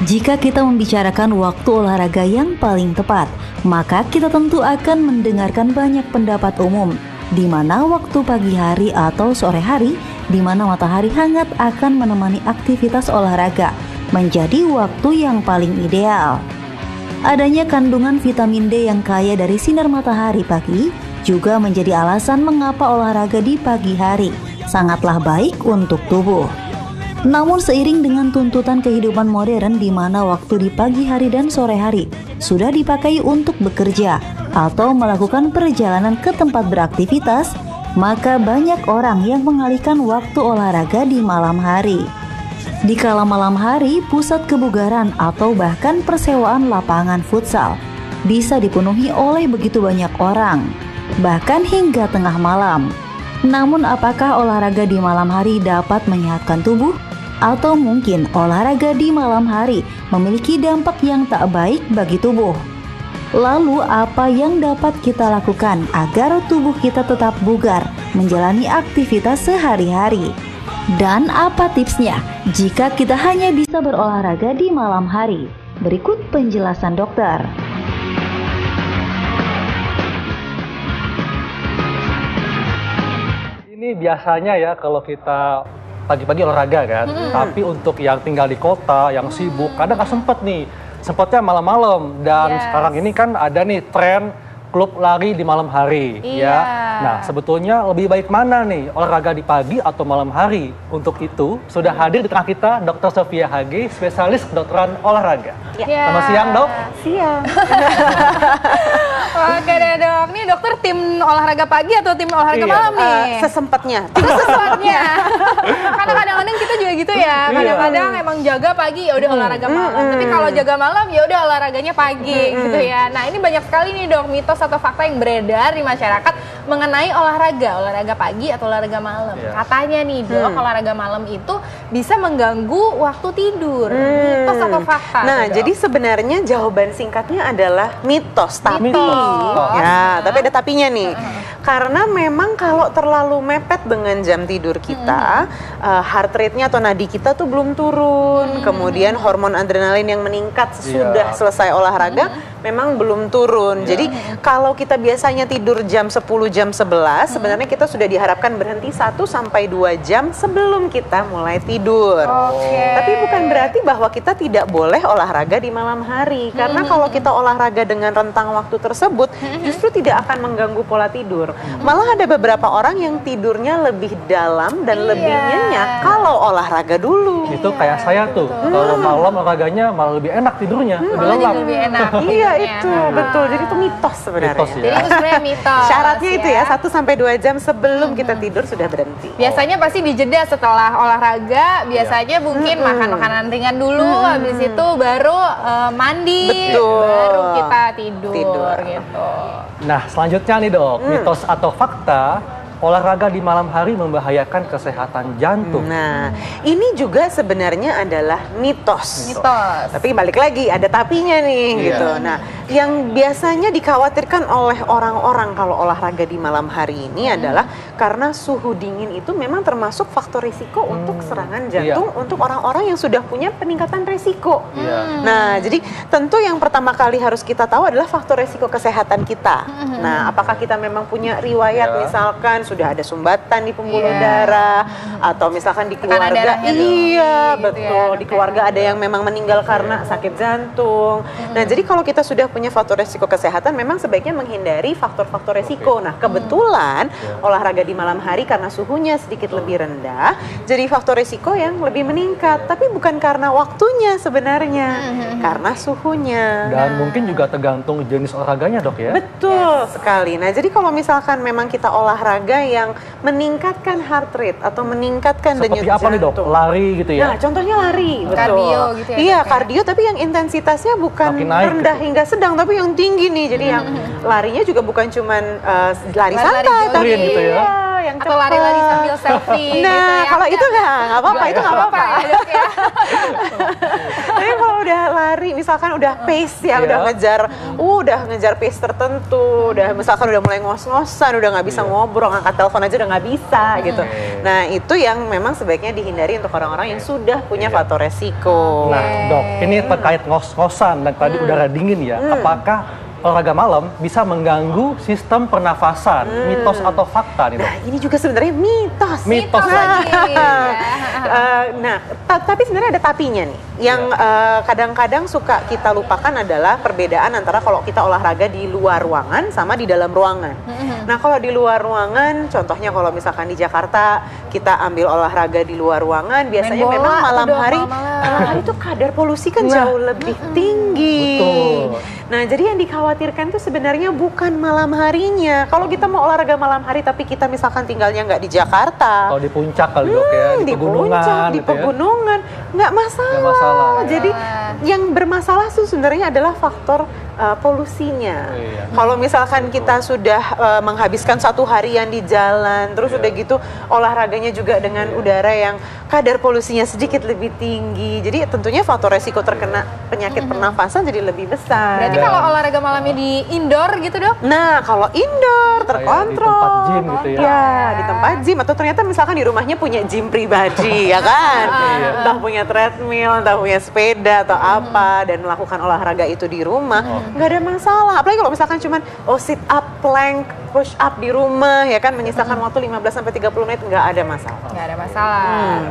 Jika kita membicarakan waktu olahraga yang paling tepat, maka kita tentu akan mendengarkan banyak pendapat umum, di mana waktu pagi hari atau sore hari, di mana matahari hangat akan menemani aktivitas olahraga, menjadi waktu yang paling ideal. Adanya kandungan vitamin D yang kaya dari sinar matahari pagi juga menjadi alasan mengapa olahraga di pagi hari sangatlah baik untuk tubuh. Namun seiring dengan tuntutan kehidupan modern di mana waktu di pagi hari dan sore hari sudah dipakai untuk bekerja atau melakukan perjalanan ke tempat beraktivitas, maka banyak orang yang mengalihkan waktu olahraga di malam hari. Di kala malam hari, pusat kebugaran atau bahkan persewaan lapangan futsal bisa dipenuhi oleh begitu banyak orang, bahkan hingga tengah malam. Namun apakah olahraga di malam hari dapat menyehatkan tubuh? Atau mungkin olahraga di malam hari memiliki dampak yang tak baik bagi tubuh? Lalu apa yang dapat kita lakukan agar tubuh kita tetap bugar menjalani aktivitas sehari-hari? Dan apa tipsnya jika kita hanya bisa berolahraga di malam hari? Berikut penjelasan dokter. Ini biasanya ya kalau kita pagi-pagi olahraga kan, tapi untuk yang tinggal di kota, yang sibuk, kadang nggak sempet nih, sempetnya malam-malam. Dan sekarang ini kan ada nih tren klub lari di malam hari, ya. Nah, sebetulnya lebih baik mana nih, olahraga di pagi atau malam hari? Untuk itu, sudah hadir di tengah kita Dr. Sofia HG, spesialis kedokteran olahraga. Selamat siang, Dok. Siang. Oke deh, Dok. Nih dokter tim olahraga pagi atau tim olahraga malam nih? Sesempatnya. Sesempatnya. Karena kadang-kadang kita juga gitu ya. Kadang-kadang emang jaga pagi ya udah olahraga malam. Tapi kalau jaga malam ya udah olahraganya pagi gitu ya. Nah, ini banyak sekali nih, Dok, mitos atau fakta yang beredar di masyarakat mengenai olahraga pagi atau olahraga malam. Katanya nih, Dok, olahraga malam itu bisa mengganggu waktu tidur. Mitos atau fakta? Nah, jadi sebenarnya jawaban singkatnya adalah mitos, tapi ya, tapi ada tapinya nih. Karena memang kalau terlalu mepet dengan jam tidur kita, heart rate-nya atau nadi kita tuh belum turun. Kemudian hormon adrenalin yang meningkat sesudah selesai olahraga memang belum turun. Jadi kalau kita biasanya tidur jam 10, jam 11, sebenarnya kita sudah diharapkan berhenti 1 sampai 2 jam sebelum kita mulai tidur. Tapi bukan berarti bahwa kita tidak boleh olahraga di malam hari. Karena kalau kita olahraga dengan rentang waktu tersebut, justru tidak akan mengganggu pola tidur. Malah ada beberapa orang yang tidurnya lebih dalam dan lebih nyenyak kalau olahraga dulu. Itu kayak saya tuh, kalau malam olahraganya malah lebih enak tidurnya, lebih lelap. Lebih enak. Iya itu, betul. Jadi itu mitos sebenarnya. Mitos, ya. Jadi itu sebenarnya mitos. Syaratnya itu ya, 1 sampai 2 jam sebelum kita tidur sudah berhenti. Biasanya pasti dijeda setelah olahraga, biasanya mungkin makan makanan ringan dulu, habis itu baru mandi, baru kita tidur. Gitu. Nah, selanjutnya nih, Dok, mitos atau fakta olahraga di malam hari membahayakan kesehatan jantung. Nah, ini juga sebenarnya adalah mitos. Tapi balik lagi, ada tapinya nih gitu. Nah, yang biasanya dikhawatirkan oleh orang-orang kalau olahraga di malam hari ini adalah karena suhu dingin itu memang termasuk faktor risiko untuk serangan jantung untuk orang-orang yang sudah punya peningkatan risiko. Nah, jadi tentu yang pertama kali harus kita tahu adalah faktor risiko kesehatan kita. Nah, apakah kita memang punya riwayat misalkan sudah ada sumbatan di pembuluh darah atau misalkan di keluarga betul di keluarga ada yang memang meninggal karena sakit jantung. Nah, jadi kalau kita sudah punya faktor risiko kesehatan memang sebaiknya menghindari faktor-faktor risiko. Nah, kebetulan olahraga di malam hari karena suhunya sedikit lebih rendah, jadi faktor risiko yang lebih meningkat, tapi bukan karena waktunya sebenarnya, karena suhunya. Dan mungkin juga tergantung jenis olahraganya, Dok, ya? Betul sekali. Nah, jadi kalau misalkan memang kita olahraga yang meningkatkan heart rate atau meningkatkan denyut jantung. Seperti apa nih, Dok? Lari gitu ya? Nah, contohnya lari, betul. Kardio gitu ya? Iya, kardio, tapi yang intensitasnya bukan rendah hingga sedang, tapi yang tinggi nih. Jadi yang larinya juga bukan cuman lari santai, tapi gitu ya? yang atau lari-lari sambil selfie nah gitu ya. kalau itu nggak apa-apa, itu nggak apa-apa ya, Dok, ya. tapi kalau udah lari misalkan udah pace ya, udah ngejar pace tertentu, udah misalkan udah mulai ngos-ngosan, udah nggak bisa ngobrol, ngangkat telepon aja udah nggak bisa gitu. Nah itu yang memang sebaiknya dihindari untuk orang-orang yang sudah punya faktor resiko. Nah dok, ini terkait ngos-ngosan dan tadi udara dingin ya, apakah olahraga malam bisa mengganggu sistem pernafasan, mitos atau fakta nih dok? Nah ini juga sebenarnya mitos. Mitos lagi. Nah, tapi sebenarnya ada tapinya nih. Yang kadang-kadang suka kita lupakan adalah perbedaan antara kalau kita olahraga di luar ruangan sama di dalam ruangan. Nah kalau di luar ruangan, contohnya kalau misalkan di Jakarta kita ambil olahraga di luar ruangan, biasanya memang malam hari itu kadar polusi kan jauh lebih tinggi. Betul. Nah jadi yang dikhawatirkan itu sebenarnya bukan malam harinya. Kalau kita mau olahraga malam hari tapi kita misalkan tinggalnya nggak di Jakarta, Kalau di puncak kali dok ya, di pegunungan, puncak, di gitu ya. pegunungan, nggak masalah. Nggak masalah, ya. Jadi yang bermasalah tuh sebenarnya adalah faktor polusinya. Kalau misalkan kita sudah menghabiskan satu harian di jalan, terus udah gitu olahraganya juga dengan udara yang kadar polusinya sedikit lebih tinggi, jadi tentunya faktor resiko terkena penyakit pernafasan jadi lebih besar. Berarti kalau olahraga malamnya di indoor gitu dok? Nah, kalau indoor terkontrol, di tempat gym gitu ya. Ya, di tempat gym atau ternyata misalkan di rumahnya punya gym pribadi, ya kan? Entah punya treadmill, entah punya sepeda atau apa, dan melakukan olahraga itu di rumah, nggak ada masalah. Apalagi kalau misalkan cuman sit up, plank, push up di rumah, ya kan, menyisakan waktu 15-30 menit, nggak ada masalah. Nggak ada masalah.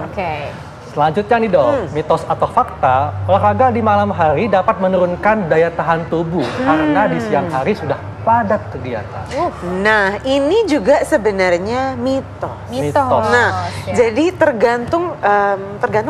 Oke. Selanjutnya nih dok, mitos atau fakta, olahraga di malam hari dapat menurunkan daya tahan tubuh karena di siang hari sudah padat kegiatan. Nah, ini juga sebenarnya mitos. Mitos. Nah, jadi tergantung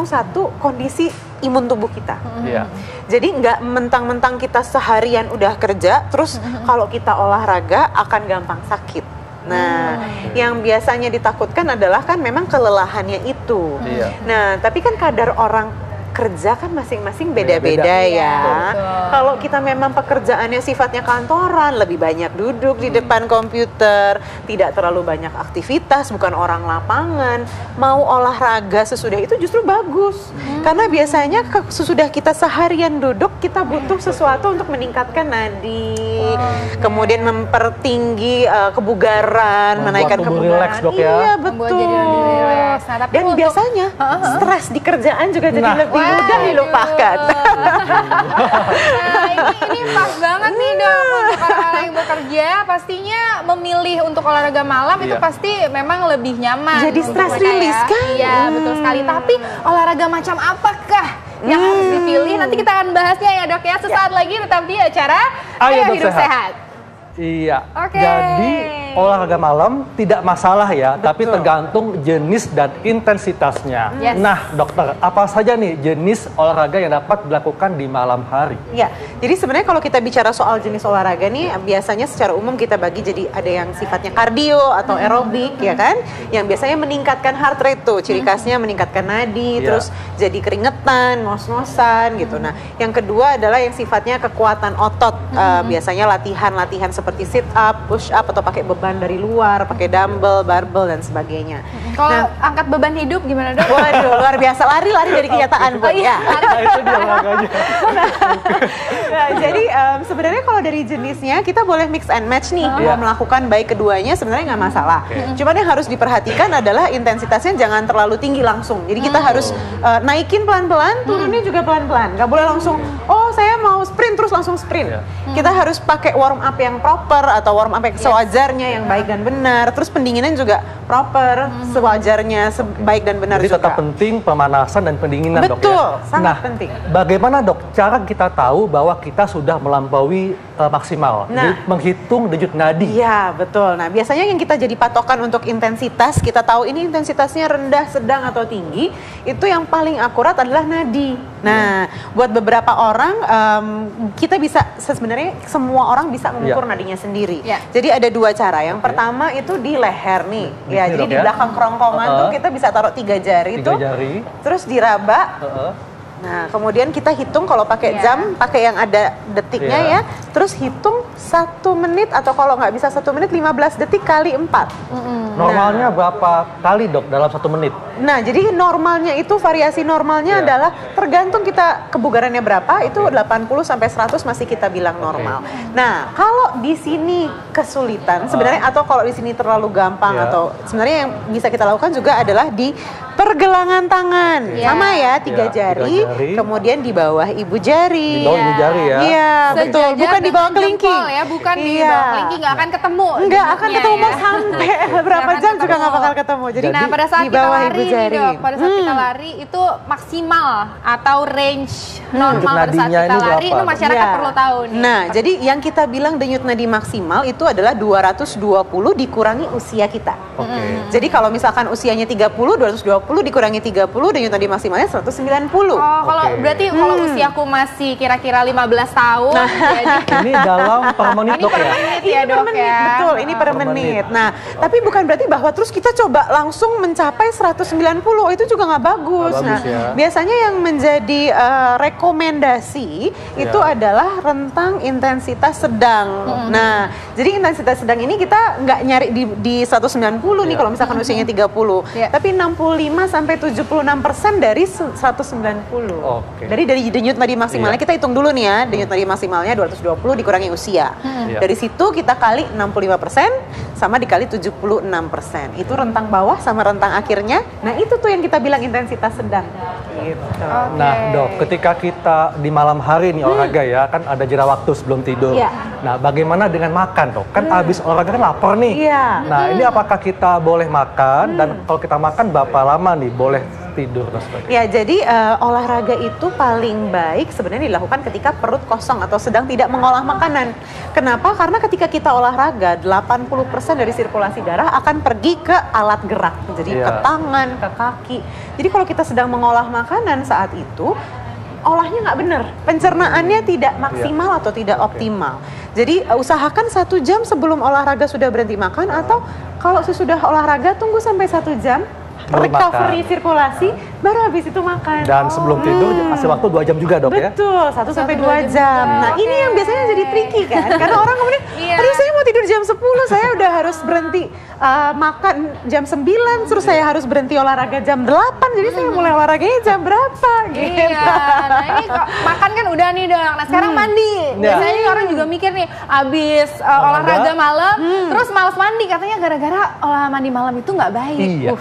satu kondisi imun tubuh kita. Iya. Jadi nggak mentang-mentang kita seharian udah kerja, terus kalau kita olahraga akan gampang sakit. Nah, yang biasanya ditakutkan adalah kan memang kelelahannya itu. Iya. Nah, tapi kan kadar orang kerja kan masing-masing beda-beda ya. Kalau kita memang pekerjaannya sifatnya kantoran, lebih banyak duduk di depan komputer, tidak terlalu banyak aktivitas, bukan orang lapangan, mau olahraga sesudah itu justru bagus. Karena biasanya sesudah kita seharian duduk, kita butuh sesuatu untuk meningkatkan nadi, kemudian mempertinggi kebugaran, menaikkan kebugaran. Relax, dok, ya. Iya, Membuat betul. jadi lebih relax. Nah, tapi Dan biasanya stres di kerjaan juga jadi lebih mudah dilupakan. Nah, ini pas banget nih dok untuk orang-orang yang bekerja, pastinya memilih untuk olahraga malam itu pasti memang lebih nyaman. Jadi untuk stress mereka release kan? Iya betul sekali. Tapi olahraga macam apakah yang harus dipilih? Nanti kita akan bahasnya ya dok ya. Sesaat lagi tetap di acara Ayo Hidup Sehat. Iya. Oke. Jadi olahraga malam tidak masalah ya, tapi tergantung jenis dan intensitasnya. Nah, dokter, apa saja nih jenis olahraga yang dapat dilakukan di malam hari? Ya, jadi sebenarnya kalau kita bicara soal jenis olahraga nih, biasanya secara umum kita bagi jadi ada yang sifatnya kardio atau aerobik, ya kan? Yang biasanya meningkatkan heart rate tuh, ciri khasnya meningkatkan nadi, terus jadi keringetan, ngos-ngosan gitu. Nah, yang kedua adalah yang sifatnya kekuatan otot, biasanya latihan-latihan seperti sit up, push up atau pakai beban dari luar, pakai dumbbell, barbell dan sebagainya. Kalau angkat beban hidup gimana dok? Waduh, luar biasa, lari-lari dari kenyataan Bu. Ya. Nah, itu dia olahraganya. Nah, jadi sebenarnya kalau dari jenisnya kita boleh mix and match nih, mau melakukan baik keduanya sebenarnya nggak masalah. Cuman yang harus diperhatikan adalah intensitasnya jangan terlalu tinggi langsung. Jadi kita harus naikin pelan-pelan, turunnya juga pelan-pelan. Nggak boleh langsung, oh saya mau sprint terus langsung sprint. Kita harus pakai warm up yang proper atau warm up yang sewajarnya, yang baik dan benar. Terus pendinginan juga proper, sewajarnya, baik dan benar Jadi juga. tetap penting pemanasan dan pendinginan dok ya? Betul, sangat nah, penting. Bagaimana dok cara kita tahu bahwa kita sudah melampaui maksimal? Nah, jadi menghitung denyut nadi. Iya, betul. Nah, biasanya yang kita jadi patokan untuk intensitas, kita tahu ini intensitasnya rendah, sedang, atau tinggi, itu yang paling akurat adalah nadi. Nah, buat beberapa orang, kita bisa, sebenarnya semua orang bisa mengukur nadinya sendiri. Jadi ada dua cara. Yang pertama itu di leher nih. Ya, jadi di belakang kerongkongan tuh kita bisa taruh 3 jari tuh. Jari. Terus diraba. Nah, kemudian kita hitung kalau pakai jam, pakai yang ada detiknya ya. Terus hitung 1 menit atau kalau nggak bisa 1 menit 15 detik kali 4. Normalnya berapa kali dok dalam 1 menit? Nah, jadi normalnya itu variasi normalnya adalah tergantung kita kebugarannya berapa, itu 80 sampai 100 masih kita bilang normal. Nah, kalau di sini kesulitan sebenarnya atau kalau di sini terlalu gampang atau sebenarnya yang bisa kita lakukan juga adalah di pergelangan tangan. Sama ya, 3 jari, kemudian di bawah ibu jari. Di bawah ibu jari ya? Iya, betul. Bukan di bawah kelingking. Ya, bukan di bawah kelingking, nggak akan ketemu. Nggak akan ketemu mau sampai berapa jam juga nggak bakal ketemu. Jadi nah, pada saat di kita bawah lari ibu jari. Dok, pada saat kita lari itu maksimal atau range normal pada saat kita lari itu masyarakat perlu tahu nih. Nah, jadi yang kita bilang denyut nadi maksimal itu adalah 220 dikurangi usia kita. Jadi kalau misalkan usianya 30, 220 dikurangi 30, denyut nadi maksimalnya 190. Oh, kalau berarti kalau usiaku masih kira-kira 15 tahun, jadi Ini dalam per menit dok ya? ya dok ya. Betul, ini per menit. Nah, tapi bukan berarti bahwa terus kita coba langsung mencapai 190, itu juga nggak bagus. Nah, biasanya yang menjadi rekomendasi itu adalah rentang intensitas sedang. Nah, jadi intensitas sedang ini kita nggak nyari di 190 nih kalau misalkan usianya 30, tapi 65 sampai 76% dari 190. Dari denyut nadi maksimalnya kita hitung dulu nih ya, denyut nadi maksimalnya 220 dikurangi usia. Dari situ kita kali 65% sama dikali 76%. Itu rentang bawah sama rentang akhirnya. Nah, itu tuh yang kita bilang intensitas sedang. Gitu. Nah, dok, ketika kita di malam hari nih olahraga ya, kan ada jeda waktu sebelum tidur. Nah, bagaimana dengan makan dok? Kan abis olahraga kan lapar nih. Nah, ini apakah kita boleh makan dan kalau kita makan berapa lama nih boleh tidur dan sebagainya? Ya, jadi olahraga itu paling baik sebenarnya dilakukan ketika perut kosong atau sedang tidak mengolah makanan. Kenapa? Karena ketika kita olahraga, 80% dari sirkulasi darah akan pergi ke alat gerak. Jadi ke tangan, ke kaki. Jadi kalau kita sedang mengolah makanan saat itu, olahnya nggak benar. Pencernaannya tidak maksimal atau tidak optimal. Jadi usahakan 1 jam sebelum olahraga sudah berhenti makan, atau kalau sesudah olahraga tunggu sampai 1 jam recovery sirkulasi, baru habis itu makan. Dan sebelum tidur kasih waktu 2 jam juga dok ya? Betul, 1 sampai 2 jam. Nah, ini yang biasanya jadi tricky kan, karena orang kemudian, aduh saya mau tidur jam 10, saya udah harus berhenti makan jam 9, terus saya harus berhenti olahraga jam 8, jadi saya mulai olahraganya jam berapa gitu. Nah ini makan kan udah nih dok, nah sekarang mandi. Biasanya orang juga mikir nih, abis olahraga malam, terus malas mandi, katanya gara-gara mandi malam itu nggak baik.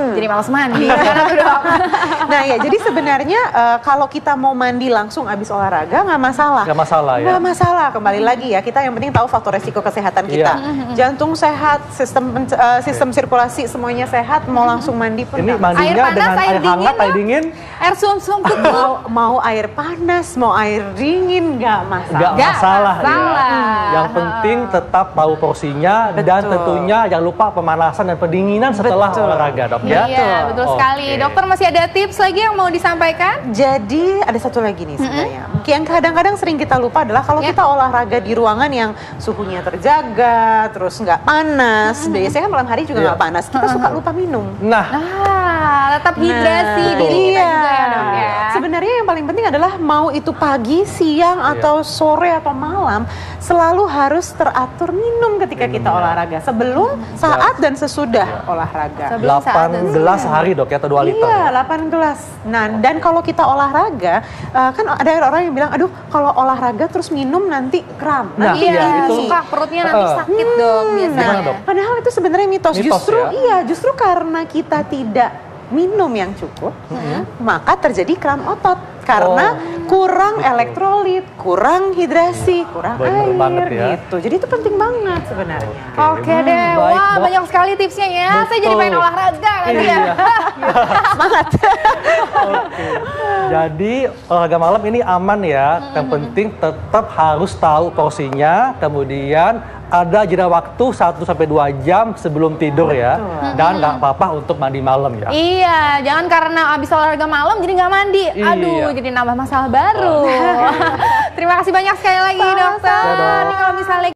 Jadi malas mandi. Nah ya, jadi sebenarnya kalau kita mau mandi langsung abis olahraga nggak masalah. Nggak masalah ya? Nggak masalah, kembali lagi ya, kita yang penting tahu faktor resiko kesehatan kita. Jantung sehat, sistem sirkulasi semuanya sehat, mau langsung mandi pun. Ini mandinya dengan air hangat, air dingin? Air sum-sum mau air panas, mau air dingin, nggak masalah. Nggak masalah ya. Yang penting tetap tahu porsinya dan tentunya jangan lupa pemanasan dan pendinginan setelah olahraga dok ya. Iya, betul sekali. Dokter masih ada tips lagi yang mau disampaikan? Jadi ada satu lagi nih sebenarnya. Yang kadang-kadang sering kita lupa adalah kalau kita olahraga di ruangan yang suhunya terjaga, terus nggak panas. Biasanya kan malam hari juga nggak panas. Kita suka lupa minum. Tetap hidrasi diri kita juga ya dok ya. Sebenarnya yang paling penting adalah mau itu pagi, siang, atau sore atau malam, selalu harus teratur minum ketika kita olahraga. Sebelum, saat, dan sesudah olahraga. 8 gelas sehari dok ya, atau 2 liter? Iya, 8 gelas. Nah, dan kalau kita olahraga, kan ada orang yang bilang, aduh kalau olahraga terus minum nanti kram. Nah, itu suka perutnya nanti sakit dok biasanya. Nah, padahal itu sebenarnya mitos. Justru karena kita tidak minum yang cukup, maka terjadi kram otot. Karena kurang elektrolit, kurang hidrasi, kurang air gitu. Jadi itu penting banget sebenarnya. Oke deh, wah banyak sekali tipsnya ya. Saya jadi pengen olahraga nanti ya. Semangat. Jadi olahraga malam ini aman ya. Yang penting tetap harus tahu porsinya, kemudian ada jeda waktu 1-2 jam sebelum tidur ya. Dan nggak apa-apa untuk mandi malam ya. Iya, jangan karena abis olahraga malam jadi nggak mandi. Aduh, jadi nambah masalah baru. Terima kasih banyak sekali lagi dokter. Nih kalau misalnya